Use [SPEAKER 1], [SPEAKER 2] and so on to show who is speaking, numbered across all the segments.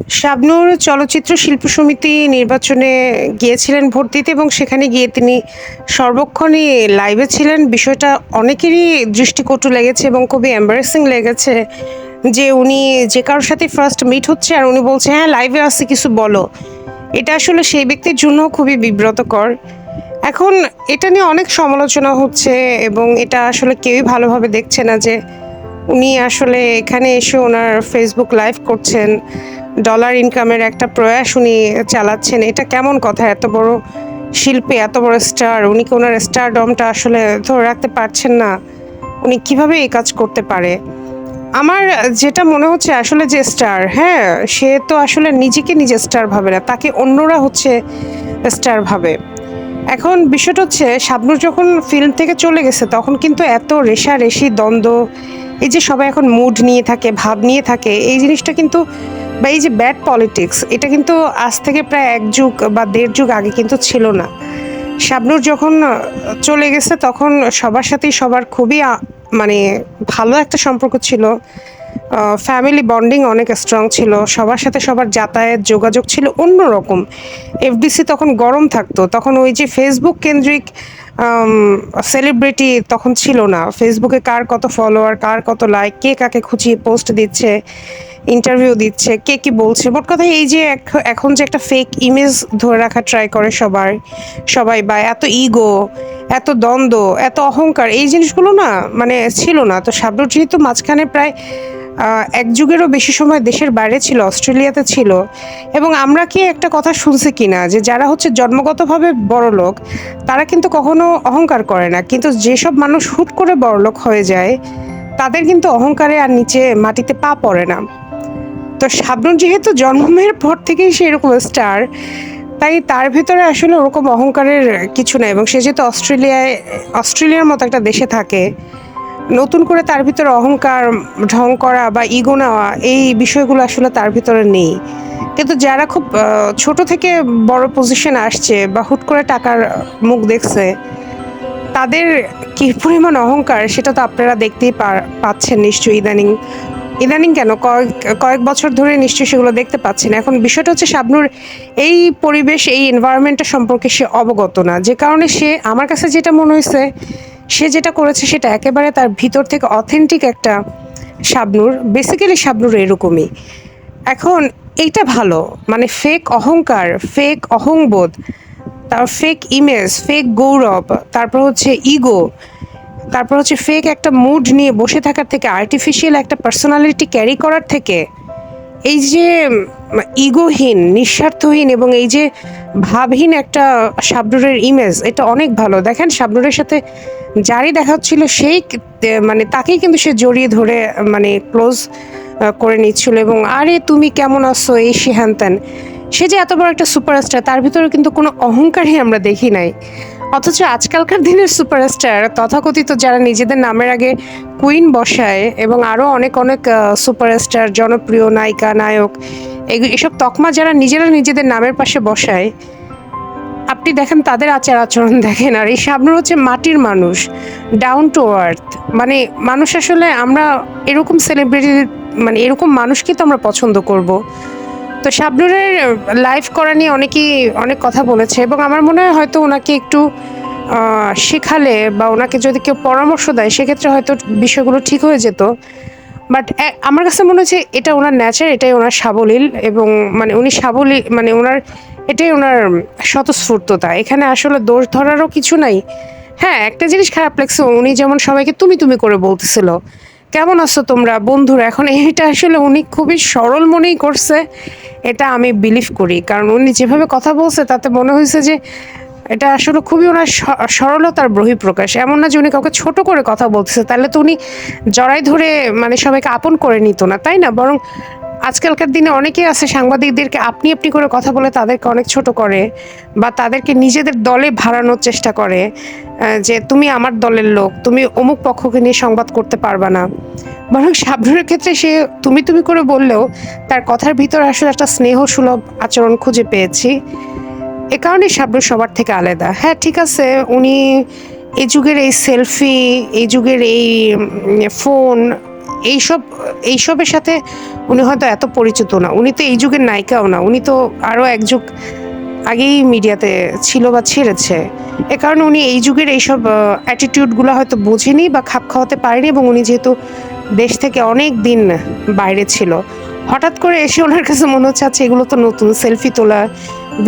[SPEAKER 1] শাবনূর চলচ্চিত্র শিল্পী সমিতি নির্বাচনে গিয়েছিলেন ভোট দিতে এবং সেখানে গিয়ে তিনি সর্বক্ষণই লাইভে ছিলেন। বিষয়টা অনেকেরই দৃষ্টিকটু লেগেছে এবং খুবই এম্বারেসিং লেগেছে যে উনি যে কারোর সাথে ফার্স্ট মিট হচ্ছে আর উনি বলছে হ্যাঁ লাইভে আসছে কিছু বলো। এটা আসলে সেই ব্যক্তির জন্য খুবই বিব্রতকর। এখন এটা নিয়ে অনেক সমালোচনা হচ্ছে এবং এটা আসলে কেউই ভালোভাবে দেখছে না যে উনি আসলে এখানে এসে ওনার ফেসবুক লাইভ করছেন, ডলার ইনকামের একটা প্রয়াস উনি চালাচ্ছেন। এটা কেমন কথা? এত বড় শিল্পী, এত বড় স্টার, উনি কি ওনার স্টারডমটা আসলে ধরে রাখতে পারছেন না? উনি কিভাবে এই কাজ করতে পারে? আমার যেটা মনে হচ্ছে আসলে যে স্টার, হ্যাঁ, সে তো আসলে নিজেকে নিজে স্টার ভাবে না, তাকে অন্যরা হচ্ছে স্টার ভাবে। এখন বিষয়টা হচ্ছে শাবনূর যখন ফিল্ম থেকে চলে গেছে তখন কিন্তু এত রেষারেষি দ্বন্দ্ব, এই যে সবাই এখন মুড নিয়ে থাকে, ভাব নিয়ে থাকে, এই জিনিসটা কিন্তু বা এই যে ব্যাড পলিটিক্স, এটা কিন্তু আজ থেকে প্রায় ১ যুগ বা ১.৫ যুগ আগে কিন্তু ছিল না। শাবনূর যখন চলে গেছে তখন সবার সাথেই সবার খুবই মানে ভালো একটা সম্পর্ক ছিল। ফ্যামিলি বন্ডিং অনেক স্ট্রং ছিল। সবার সাথে সবার যাতায়াত যোগাযোগ ছিল অন্যরকম। এফডিসি তখন গরম থাকতো। তখন ওই যে ফেসবুক কেন্দ্রিক সেলিব্রিটি তখন ছিল না। ফেসবুকে কার কত ফলোয়ার, কার কত লাইক, কে কাকে খুঁচিয়ে পোস্ট দিচ্ছে, ইন্টারভিউ দিচ্ছে, কে কি বলছে। মোট কথা এই যে এখন যে একটা ফেক ইমেজ ধরে রাখা ট্রাই করে সবাই বা এত ইগো, এত দ্বন্দ্ব, এত অহংকার, এই জিনিসগুলো না মানে ছিল না। তো শাবনূর যেহেতু মাঝখানে প্রায় ১ যুগেরও বেশি সময় দেশের বাইরে ছিল, অস্ট্রেলিয়াতে ছিল, এবং আমরা কি একটা কথা শুনছি কিনা যে যারা হচ্ছে জন্মগতভাবে বড়লোক তারা কিন্তু কখনো অহংকার করে না, কিন্তু যেসব মানুষ হুট করে বড়লোক হয়ে যায় তাদের কিন্তু অহংকারে আর নিচে মাটিতে পা পড়ে না। তো শাবনূর যেহেতু জন্মের পর থেকেই সে এরকম স্টার, তাই তার ভেতরে আসলে ওরকম অহংকারের কিছু নাই, এবং সে যেহেতু অস্ট্রেলিয়ার মতো একটা দেশে থাকে, নতুন করে তার ভিতরে অহংকার, ঢং করা বা ইগো নেওয়া, এই বিষয়গুলো আসলে তার ভিতরে নেই। কিন্তু যারা খুব ছোট থেকে বড় পজিশনে আসছে বা হুট করে টাকার মুখ দেখছে, তাদের কি পরিমাণ অহংকার সেটা তো আপনারা দেখতেই পাচ্ছেন নিশ্চয়ই। ইদানিং কেন, কয়েক বছর ধরে নিশ্চয়ই সেগুলো দেখতে পাচ্ছেন। এখন বিষয়টা হচ্ছে শাবনূর এই পরিবেশ, এই এনভায়রনমেন্টটা সম্পর্কে সে অবগত না, যে কারণে সে, আমার কাছে যেটা মনে হয়েছে, সে যেটা করেছে সেটা একেবারে তার ভিতর থেকে অথেন্টিক একটা শাবনূর। বেসিক্যালি শাবনূর এরকমই। এখন এইটা ভালো, মানে ফেক অহংকার, ফেক অহংবোধ, তার ফেক ইমেজ, ফেক গৌরব, তারপর হচ্ছে ইগো, তারপর হচ্ছে ফেক একটা মুড নিয়ে বসে থাকার থেকে, আর্টিফিশিয়াল একটা পার্সোনালিটি ক্যারি করার থেকে, এই যে ইগোহীন, নিঃস্বার্থহীন এবং এই যে ভাবহীন একটা শাবনূরের ইমেজ, এটা অনেক ভালো। দেখেন শাবনূরের সাথে যারই দেখা হচ্ছিল সেই মানে তাকেই কিন্তু সে জড়িয়ে ধরে মানে ক্লোজ করে নিচ্ছিল এবং আরে তুমি কেমন আছো, এই সে হ্যান ত্যান। সে যে এত বড় একটা সুপারস্টার, তার ভিতরে কিন্তু কোনো অহংকারই আমরা দেখি নাই। অথচ আজকালকার দিনের সুপারস্টার তথাকথিত যারা নিজেদের নামের আগে কুইন বসায় এবং আরও অনেক অনেক সুপারস্টার, জনপ্রিয় নায়িকা, নায়ক, এসব তকমা যারা নিজেরা নিজেদের নামের পাশে বসায়, আপনি দেখেন তাদের আচার আচরণ দেখেন। আর এই শাবনূর হচ্ছে মাটির মানুষ, ডাউন টু আর্থ। মানে মানুষ আসলে আমরা এরকম সেলিব্রিটি, মানে এরকম মানুষকে তো আমরা পছন্দ করব। তো শাবনূরের লাইভ করা নিয়ে অনেকেই অনেক কথা বলেছে এবং আমার মনে হয় হয়তো ওনাকে একটু শেখালে বা ওনাকে যদি কেউ পরামর্শ দেয় সেক্ষেত্রে হয়তো বিষয়গুলো ঠিক হয়ে যেত। বাট আমার কাছে মনে হচ্ছে এটা ওনার নেচার, এটাই ওনার সাবলীল, এবং মানে উনি সাবলীল, মানে ওনার এটাই ওনার স্বতঃস্ফূর্ততা। এখানে আসলে দোষ ধরারও কিছু নাই। হ্যাঁ, একটা জিনিস খারাপ লাগছে, উনি যেমন সবাইকে তুমি তুমি করে বলতেছিল, কেমন আছো তোমরা বন্ধুরা, এখন এটা আসলে উনি খুবই সরল মনেই করছে, এটা আমি বিলিভ করি। কারণ উনি যেভাবে কথা বলছে তাতে মনে হয়েছে যে এটা আসলে খুবই ওনার সরলতার বহিঃপ্রকাশ। এমন না যে উনি কাউকে ছোট করে কথা বলতেছে, তাহলে তো উনি জড়াই ধরে মানে সবাইকে আপন করে নিত না, তাই না? বরং আজকালকার দিনে অনেকেই আছে সাংবাদিকদেরকে আপনি আপনি করে কথা বলে তাদেরকে অনেক ছোট করে বা তাদেরকে নিজেদের দলে ভাড়ানোর চেষ্টা করে, যে তুমি আমার দলের লোক, তুমি অমুক পক্ষকে নিয়ে সংবাদ করতে পারবা না। বরং শাবনূরের ক্ষেত্রে সে তুমি তুমি করে বললেও তার কথার ভিতরে আসলে একটা স্নেহ সুলভ আচরণ খুঁজে পেয়েছি। এ কারণে শাবনূর সবার থেকে আলাদা। হ্যাঁ, ঠিক আছে, উনি এই যুগের এই সেলফি, এই যুগের এই ফোন, এইসব এইসবের সাথে উনি হয়তো এত পরিচিত না। উনি তো এই যুগের নায়িকাও না। উনি তো আরও এক যুগ আগেই মিডিয়াতে ছিল বা ছেড়েছে। এ কারণে উনি এই যুগের এইসব অ্যাটিটিউডগুলো হয়তো বোঝেনি বা খাপ খাওয়াতে পারেনি, এবং উনি যেহেতু দেশ থেকে অনেক দিন বাইরে ছিল, হঠাৎ করে এসে ওনার কাছে মনে হচ্ছে আচ্ছা এগুলো তো নতুন, সেলফি তোলা,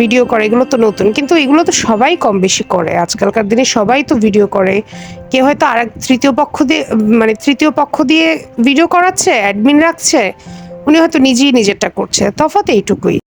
[SPEAKER 1] ভিডিও করা এগুলো তো নতুন। কিন্তু এগুলো তো সবাই কম বেশি করে। আজকালকার দিনে সবাই তো ভিডিও করে। কেউ হয়তো তৃতীয় পক্ষ দিয়ে ভিডিও করাচ্ছে, অ্যাডমিন রাখছে। উনি হয়তো নিজেই নিজেরটা করছে। তফাৎ এইটুকুই।